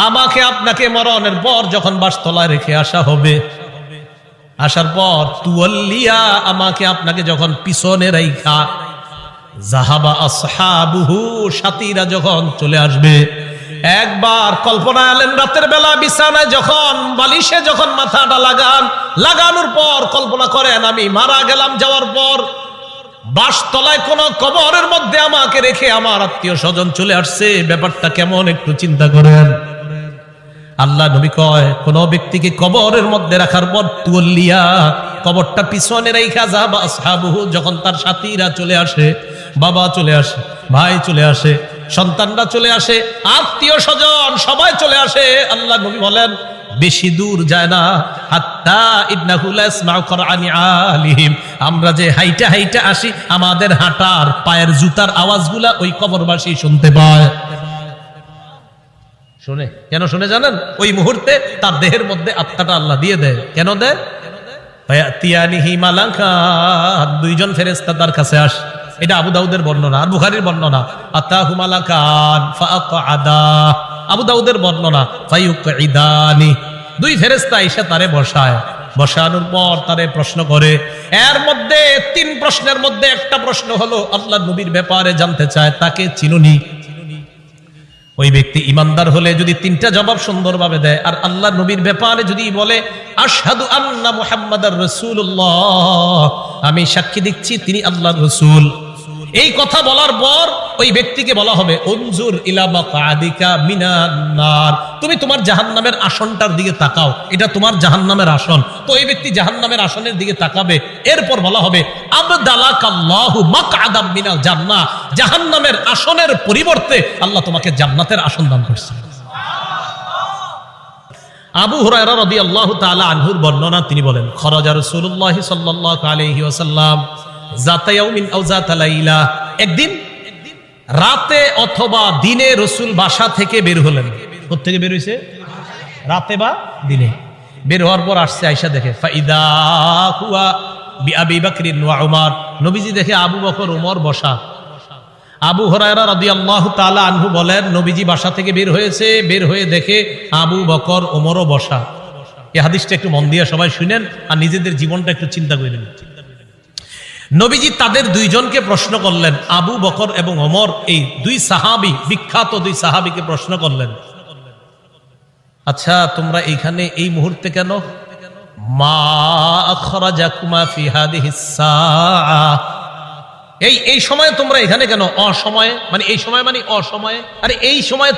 আমাকে আপনাকে মরণের পর যখন বাসতলায় রেখে আসা হবে, আসার পর তুয়াল্লিয়া আমাকে আপনাকে যখন পিছনে রাইখা যাহাবা আসহাবুহু সাথীরা যখন চলে আসবে, একবার কল্পনা আলেন রাতের বেলা বিছানায় যখন বালিশে যখন মাথাটা লাগানোর পর কল্পনা করেন আমি মারা গেলাম, যাওয়ার পর বাসতলায় কোন কবরের মধ্যে আমাকে রেখে আমার আত্মীয় স্বজন চলে আসছে, ব্যাপারটা কেমন একটু চিন্তা করেন। আল্লাহ নবী কয় কোন ব্যক্তিকে কবরের মধ্যে রাখার পর তুয়াল্লিয়া কবরটা পিছনে রাইখা যাবা আসহাবুহু যখন তার সাথীরা চলে আসে, বাবা চলে আসে, ভাই চলে আসে, সন্তানরা চলে আসে, আত্মীয় স্বজন সবাই চলে আসে, আল্লাহ নবী বলেন বেশি দূর যায় না, হাত্তা ইন্নাহু লা ইয়াসমাউ কুরআনি আলিহিম, আমরা যে হাইটা হাইটা আসি আমাদের হাঁটার পায়ের জুতার আওয়াজগুলা ওই কবরবাসী শুনতে পায়। শুনে কেন শুনে জানেন? ওই মুহূর্তে তার দেহের মধ্যে আত্মাটা আল্লাহ দিয়ে দেয়। কেন দেয়? ফায়াতিয়ানিহি মালাকান, দুইজন ফেরেশতা তার কাছে আসে। এটা আবু দাউদের বর্ণনা আর বুখারীর বর্ণনা। আতাহু মালাকান ফাআকআদা, আবু দাউদের বর্ণনা ফায়ুকঈদানি, দুই ফেরেশতা এসে তারে বসায়, বসানোর পর তারে প্রশ্ন করে। এর মধ্যে তিন প্রশ্নের মধ্যে একটা প্রশ্ন হলো আল্লাহর নবীর ব্যাপারে জানতে চায়, তাকে চিনুনি? ওই ব্যক্তি ইমানদার হলে যদি তিনটা জবাব সুন্দরভাবে দেয় আর আল্লাহর নবীর ব্যাপারে যদি বলে আশহাদু আন্না মুহাম্মাদার রাসূলুল্লাহ, আমি সাক্ষী দিচ্ছি তিনি আল্লাহর রাসূল, এই কথা বলার পর ওই ব্যক্তিকে বলা হবে উনজুর ইলা মাকআদিকা মিনান নার, তুমি তোমার জাহান্নামের আসনটার দিকে তাকাও, এটা তোমার জাহান্নামের আসন। তো এই ব্যক্তি জাহান্নামের আসনের দিকে তাকাবে, এরপর বলা হবে আবদালাকাল্লাহু মাকআদাম মিনাল জান্নাহ, জাহান্নামের আসনের পরিবর্তে আল্লাহ তোমাকে জান্নাতের আসন দান করেছেন। আবু হুরায়রা রাদিয়াল্লাহু তাআলা আনহুর বর্ণনা, তিনি বলেন খরাজা রাসূলুল্লাহ সাল্লাল্লাহু আলাইহি ওয়াসাল্লাম যাতা ইয়াউমিন আও যাতা লাইলা, একদিন রাতে অথবা দিনে রাসূল বাসা থেকে বের হলেন। কোথা থেকে বের হইছে? রাতে বা দিনে। বের হওয়ার পর আসছে, আয়েশা দেখে ফাইদা হুয়া বিআবি বকরিন ওয়া উমর, নবীজি দেখে আবু বকর ওমর বসা। আবু হুরায়রা রাদিয়াল্লাহু তাআলা আনহু বলেন নবীজি বাসা থেকে বের হয়েছে, বের হয়ে দেখে আবু বকর ওমরও বসা। এই হাদিসটা একটু মন দিয়ে সবাই শুনেন আর নিজেদের জীবনটা একটু চিন্তা করে নেন। নবীজি তাদের দুইজনকে প্রশ্ন করলেন, আবু বকর এবং ওমর, এই দুই সাহাবী, বিখ্যাত দুই সাহাবীকে প্রশ্ন করলেন, আচ্ছা তোমরা এইখানে এই মুহূর্তে কেন? মা আখরাজাকুমা ফি হাদিহিস সাআ, এই সময়ে তোমরা এখানে কেন? অসময়ে মানে এই সময় মানে অসময়ে, আরে এই সময়